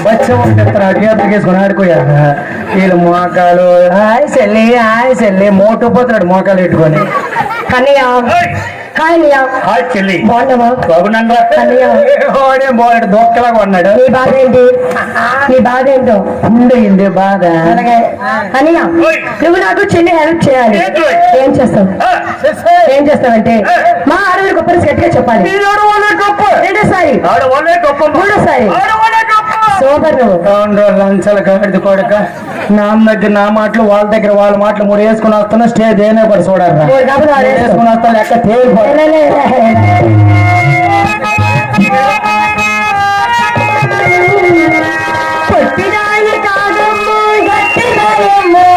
बच्चे అడిగేసుకుని ఆడుకోయాక వీళ్ళు మోకాలు హాయ్ చెల్లి మోటుపోతున్నాడు మోకాలు పెట్టుకొని కన్నయ్య హాయ్ చెల్లి బాగున్నావా? బాగున్నాను బాగున్నాడు దొక్కలాగా ఉన్నాడు. నీ బాధ ఏంటి? నీ బాధ ఏంటో ఉండయింది బాధ. కన్నయ్య నువ్వు నాకు చెల్లి హెల్ప్ చేయాలి. ఏం చేస్తావంటే మా ఆడవాళ్ళ గొప్పని గట్టిగా చెప్పాలి. రెండోసారి మూడోసారి సూపర్. లంచాల కాడిది కొడక నా దగ్గర నా మాటలు వాళ్ళ దగ్గర వాళ్ళ మాటలు మూడు వేసుకుని వస్తున్నా స్టేజ్ అయినా కూడా చూడాలి వేసుకుని వస్తా లెక్క తేలిపో. పొట్టిదాయి కాదమ్మో గట్టిదాయమ్మో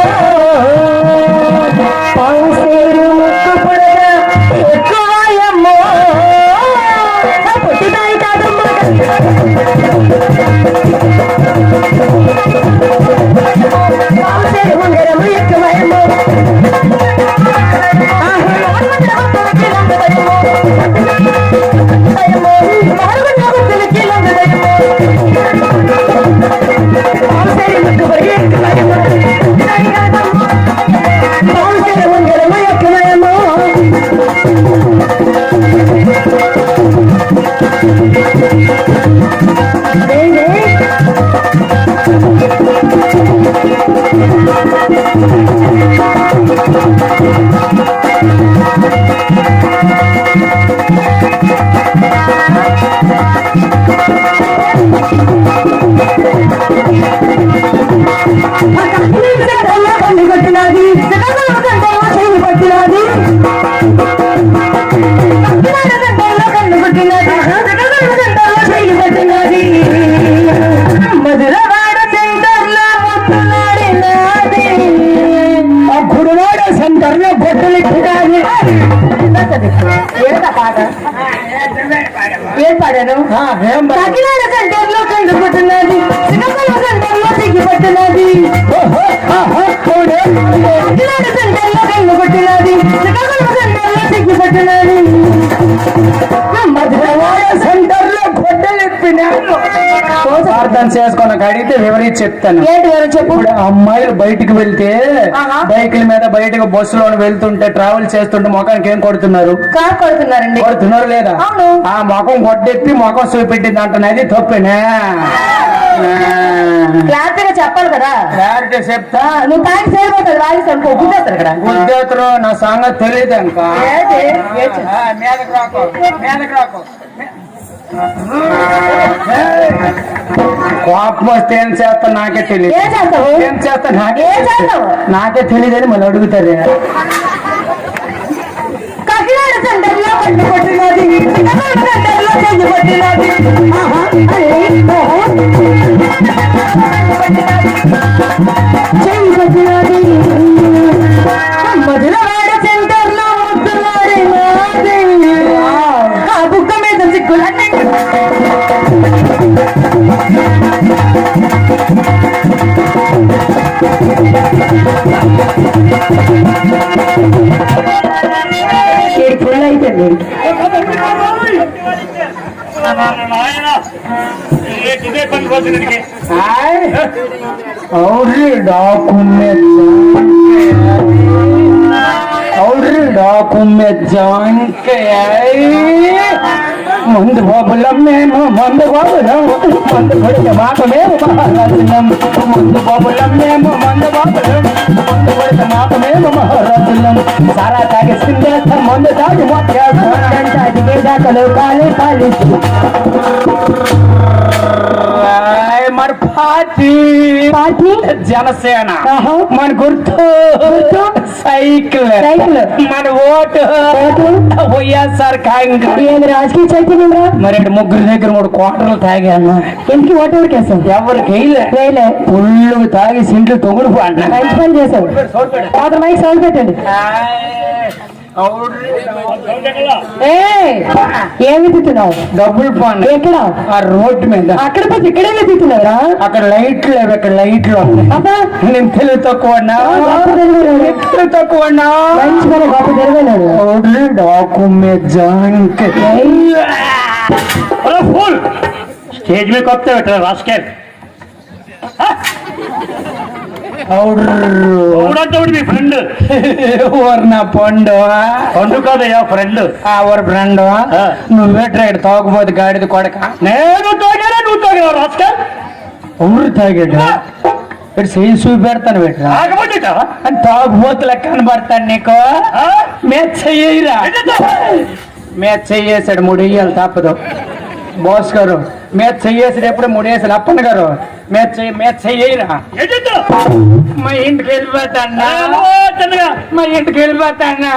పావుసేరు ముక్కు పొడగా ఎక్కువాయమ్మో పొట్టిదాయి కాదమ్మో పావుసేరు ఉంగరము ఎక్కువాయమ్మో ఏం పాడాను? కాకినాడ సెంటర్లో కండు పట్టున్నది, శ్రీకాకుళం సెంటర్లో సిగ్గి పట్టున్నది. కాకినాడ సెంటర్లో కండు పట్టున్నది, శ్రీకాకుళం సెంటర్లో సిగ్గి పట్టున్నది. మధురవాడ సెంటర్లో గొడ్డలిప్పినాను. అర్థం చేసుకున్న అడిగితే వివరించి చెప్తాను. ఏంటి వివరం చెప్పు. అమ్మాయిలు బయటికి వెళ్తే బైకుల మీద బయటకు బస్సులో వెళ్తుంటే ట్రావెల్ చేస్తుంటే మొఖానికి ఏం కొడుతున్నారు? కార్ కొడుతున్నారండి. కొడుతున్నారు లేదా? ఆ మొఖం కొట్టెత్తి మొఖం చూపెట్టింది అంటున్నది తప్పేనా? క్లారిటీగా చెప్పాలి కదా. క్లారిటీ చెప్తా. నువ్వు తాగి సరిపోతుంది వాయిస్ అనుకో గుద్దేస్తారు ఇక్కడ. గుద్దేతరు నా సంగతి తెలియదు ఇంకా. కోపం వస్తే ఏం చేస్తా నాకే తెలియదు. ఏం చేస్తా నాకే తెలియదని మళ్ళీ అడుగుతారు. కాకినాడ సెంటర్లో పండు కొట్టినది, సెంటర్లో చెంది కొట్టినది. చెంది కొట్టినది. మధురవాడ సెంటర్లో ముద్దులాడే నాది, ఆ బుక్క మీద సిగ్గులన్నీ ఫుల్ అయిపోయింది. ముందు బాబులం మేము మందు బాబులం మందు పడితే మాకు మేము మహారాజులం. ముందు బాబులం మేము మందు బాబులం మందు పడితే మాకు మేము మహారాజులం. సారా తాగి సిందేస్తాం మందు తాగి దాకలు కాలి కాలి మన పార్టీ జనసేన, మన గుర్తు సైకిల్, మన ఓటు వైఎస్ఆర్ కాంగ్రెస్. రాజకీయ చైతన్యం. మరి ముగ్గురు దగ్గర 3 క్వార్టర్లు తాగాను. ఎందుకు ఓటు ఎవరికి వేసాం? ఎవరికి వేయలే. పుల్లు తాగి సింట్లు తొగుడు మంచి పని చేసావు. మైక్ సౌండ్ పెట్టండి. ఏమి తిట్టున్నావు? డబ్బులు పోను ఎక్కడ? ఆ రోడ్డు మీద. అక్కడ పోతే ఇక్కడే తిట్టున్నారా? అక్కడ లైట్లు లేవు, ఇక్కడ లైట్లు ఉన్నాయి. అబ్బా నేను తెలివి తక్కువ తక్కువ మంచి మన గొప్ప తెలివైనాడు. డాక్యుమెంట్ జాంక్ फूल स्टेज में कब तक बैठा रास्केल మీ ఫ్రెండ్ నా పండు పండు కాదయ్యా ఫ్రెండ్ ఎవరు ఫ్రెండ్? నువ్వే ట్రైడ్ తాగుపోతే గాడిది కొడక. నేను తాగానా నువ్వు తాగావు రాస్కేల్ ఊరు తాగాడు ఇటు చేయి చూపెడతాను పెట్టా తాగబడ్డా అని తాగుబోతు లెక్క కనబడతాను నీకు. మేచ్ చెయ్యరా, మేచ్ చెయ్యేసాడు. 3 వెయ్యాలి తప్పదు. బాస్ గారు మేచ్ చెయ్యేసాడు, ఎప్పుడు 3 వేసాడు. అప్పన్న గారు మేచ్ చెయ్యరా. మా ఇంటికి వెళ్ళిపోతాన్నా, మా ఇంటికి వెళ్ళిపోతాన్నా.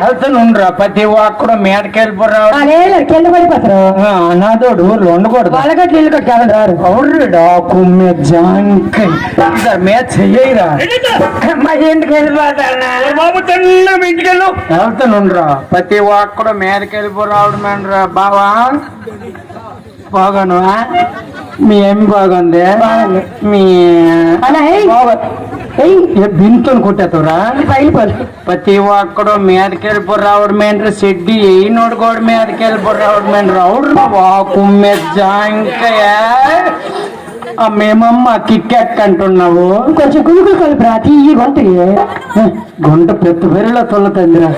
వెళ్తానుండ్రా, ప్రతి ఒక్కడు మేటకి వెళ్ళిపోరావు. కింద పడిపోతారు. నాతోడు ఊర్లో ఉండకూడదు. వాళ్ళగట్లు ఇల్లు కట్టు కావాలి రారు. అవురుడా కుమ్మె జాంక్ మేచ్ చెయ్యరా. మా ఇంటికి వెళ్ళిపోతాన్నా బాబు తెల్ల మీ ఇంటికి వెళ్ళు. వెళ్తానుండ్రా, ప్రతి ఒక్కడు మేదకి వెళ్ళిపోరావడం మేనరా. బావా బాగాను, మీ ఏమి బాగుంది? మీ బింతుని కొట్టేతరా ప్రతి ఒక్కడు మీదకి వెళ్ళిపోయి రావడం ఏంటి? షెడ్డి ఏ నోడుకోవడం మీదకి వెళ్ళిపోయి రావడం ఏంటి? రావుడు వాకు మెజ్జాంకయా మేమమ్మ కిక్కెక్ అంటున్నావు. కొంచెం గుంకులు కలిపిరా ఈ గొంతుకి. గుంట పెద్ద పెరిలో తొలతందిరా.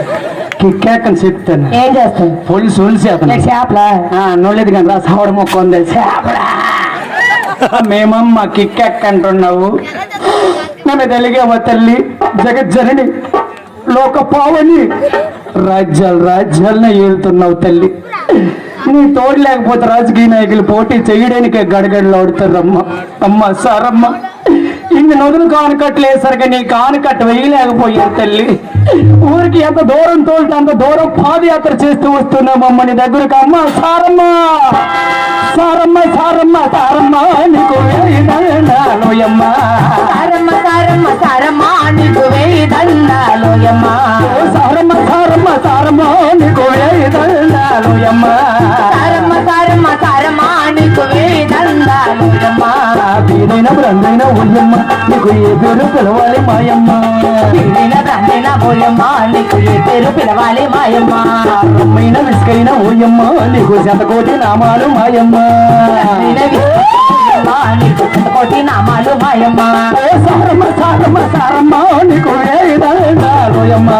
కిక్కెక్ అని చెప్తాను. ఏం చేస్తాను? పోలీసు ఒలిసేతను. చేపలా నోలేదు కానీ రా సావడ మొక్క ఉంది. చేపలా మేమమ్మ కిక్కెక్ అంటున్నావు. నన్ను తెలిగేవా తల్లి, జగజ్జనని లోక పావని, రాజ్యాలనే ఏలుతున్నావు తల్లి. నీ తోడు లేకపోతే రాజకీయ నాయకులు పోటీ చేయడానికే గడగడలాడుతారమ్మ. అమ్మ సారమ్మ, ఇన్ని నదులు కానుకట్లేసరిగా నీ కానుకట్ట వేయలేకపోయారు తల్లి. ఊరికి ఎంత దూరం తోలితే అంత దూరం పాదయాత్ర చేస్తూ వస్తున్నామమ్మ నీ దగ్గరకు. అమ్మ సారమ్మ, సారమ్మ, సారమ్మ, సారమ్మ నీకు వేయినాలోయమ్మ. సారమ్మ సారమ్మ సారమ్మ నీకు వేయి దండాలోయమ్మ. సారమ్మ, సారమ్మ, సారమ్మ నీకు వేయినాలోయమ్మ. సారమ్మ సారమ్మ సారమ్మ నీకు వేయి దండాలోయమ్మ. వీరైన బ్రందైన ఊయమ్మ నీకు ఏ పేరు పిలవాలి మాయమ్మ. వీడిన బ్రాండైన పోయమ్మ నీకు ఏ పేరు పిలవాలి మాయమ్మ. రమ్మైన విసుకైన ఊయమ్మ నీకు 100 కోటి నామాలు మాయమ్మ. నీకు కోటి నామాలు మాయమ్మ. సారమ్మ, సారమ్మ, సారమ్మ నీకు వేయినాలోయమ్మ.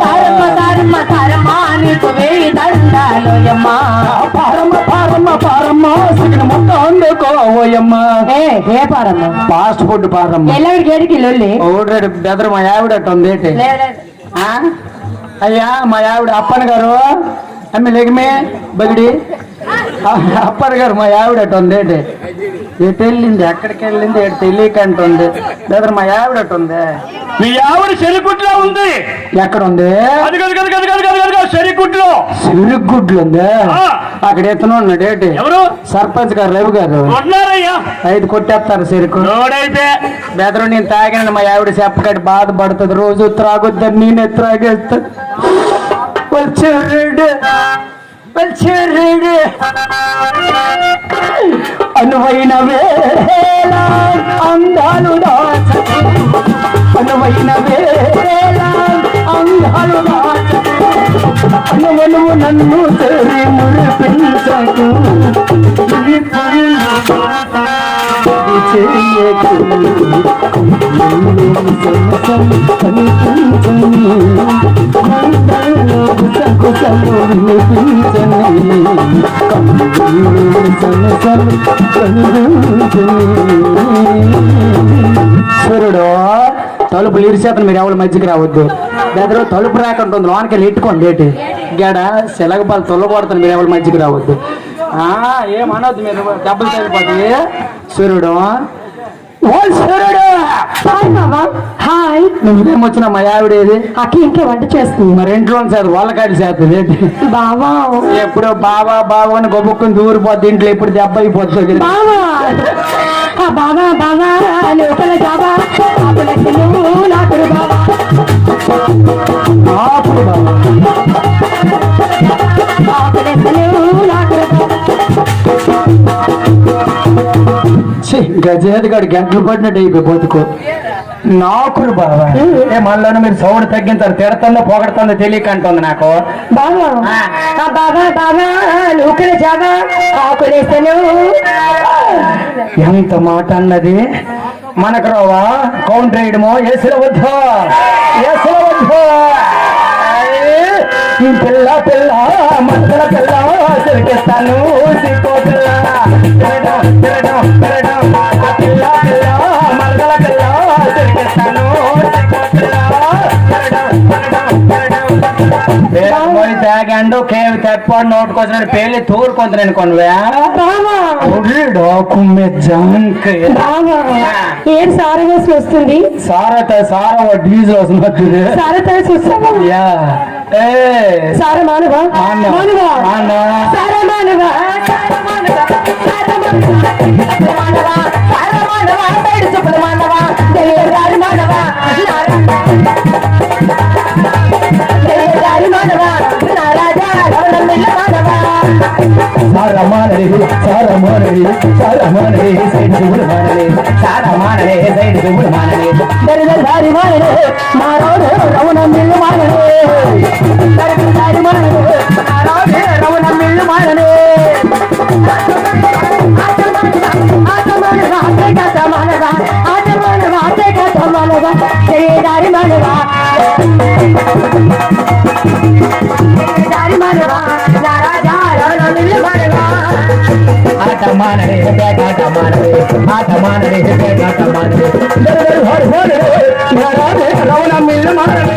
సారమ్మ సారమ్మ సారమ్మ నీకు వేయి దండాలోయమ్మ. పారమ్మ, పారమ్మ, పారమ్మ సిగిన మొత్తం అందుకోవయ్యమ్మ. ఏ పారమ్మ? ఫాస్ట్ ఫుడ్ పారమ్మ. ఎల్లవిడి గేడికి లొల్లి ఓడడు బెదరు మా ఆవిడట ఉంది. అయ్యా మా ఆవిడ అప్పన్న గారు అమ్మి లెగమే బగిడి అప్పన్న గారు మా ఆవిడట ఉంది. ఎటు వెళ్ళింది, ఎక్కడికి వెళ్ళింది, ఎటు తెలియకంటుంది. బెదరు మా ఆవిడట ఉంది. మీ ఆవిడ చెరిగుడ్లో ఉంది. ఎక్కడ ఉంది? అది చెరిగుడ్లో. సిరుగుడ్లు ఉంది. అక్కడ ఎత్తను ఉన్నాడు. ఏంటి? ఎవరు? సర్పంచ్ గారు, రవి గారు. ఉన్నారయ్యా. 5 కొట్టేస్తారు చెరుకు. బెదరు నేను తాగిన మా ఆవిడ చెప్పకటి బాధపడుతుంది. రోజు త్రాగొద్దని నేనే త్రాగేస్తా. అనువైన వేళ అందాలు దాచు, అనువైన వేళ అందాలు దాచు, అనువనువు నన్ను సరి మురిపించకు, చేయకు సూర్యుడు తలుపులు ఇరిసేతను మీరు ఎవరు మధ్యకి రావద్దు. బెదరు తలుపు రాకుంటుంది, లోనికి వెళ్ళి ఇట్టుకోండి. ఏంటి గడ సెలగపాలు తొల్లగొడతాను, మీరు ఎవరు మధ్యకి రావద్దు. ఏమనొద్దు, మీరు దెబ్బలు తగ్గిపోతాయి. సూర్యుడు ఓ సూర్యుడు హాయ్ బాబా హాయ్. నువ్వేం వచ్చినా మా ఆవిడేది అక్కి ఇంకే వంట చేస్తుంది మరి ఇంట్లో సార్ వాళ్ళకాడి చేస్తుంది ఏంటి బావా. ఎప్పుడు బాబా బాబా అని గొప్పకుని దూరిపోద్ది ఇంట్లో ఎప్పుడు దెబ్బ అయిపోతుంది బావా ఆ బావా బావా లోపల జావా ఆపల నువ్వు నాకు బావా. అప్పుడు బాబా ఆపల నువ్వు నాకు గజేదిగాడు గంటలు పడినట్టు అయిపోయి బతుకు నాకురు బాబా ఏ మళ్ళీ మీరు సౌండ్ తగ్గించారు తిడతందో పొగడుతుందో తెలియక అంటుంది నాకు బావా ఆ బావా బావా లోపల జావా ఆకులేసను. ఎంత మాట అన్నది మనకు రావా కౌంటర్ వేయడమో ఏసుల వద్దు ఏసుల వద్దు ఈ పిల్ల పిల్ల మద్దల పిల్ల తిరిగిస్తాను సిక్కో పిల్ల తిరగడం తిరగడం తిరగడం ఆ పిల్ల పిల్ల మద్దల పిల్ల తిరిగిస్తాను సిక్కో పిల్ల తిరగడం తిరగడం తిరగడం పోయి తాగాండు కేవి తెప్పాడు నోటుకొచ్చిన పేర్లు తూరుకొంత నేను కొనువే బావా కుమ్మె జంక్ బావా ఏడు సార వేసి వస్తుంది. సారా డీజిల్ వస్తుంది సార తెలిసి వస్తావా యా ఏ సార మానవా మానవ. మానవా మానవ. సార మానవా సార మానవా సార మానవా సార మానవా బయట చెప్పుల మానవా దేవదారి మానవా దేవదారి మానవా నా రాజా రవణమిల్ల మానవా. సారమానరే సైడ్ దిగుడు మానలే సారమానరే సైడ్ దిగుడు మానలే దరిదారి మానరే మారోడు రవణమిల్ల మానరే దరిదారి మానరే మారోడు రవణమిల్ల మానరే. దారి మానవా రాజా రవణమిల్ల మానవా. ఆట మానరే ఆట మానరే ఆట మానరే ఆట మానరే రవణ మిల్లు మానరే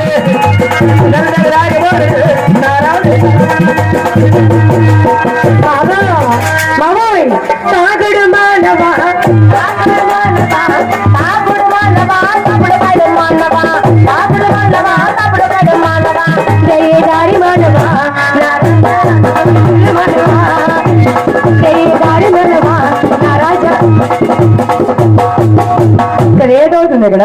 మామోయ్ తాగుడు మానవా తాగుడు మానవా తాగుడు మానవా తప్పుడు పడు మానవా తాగుడు మానవా తప్పుడు పడు మానవా జయదారి మానవా మానవా జయదారి మానవా నా రాజా. ఇక్కడ ఏదవుతుంది ఇక్కడ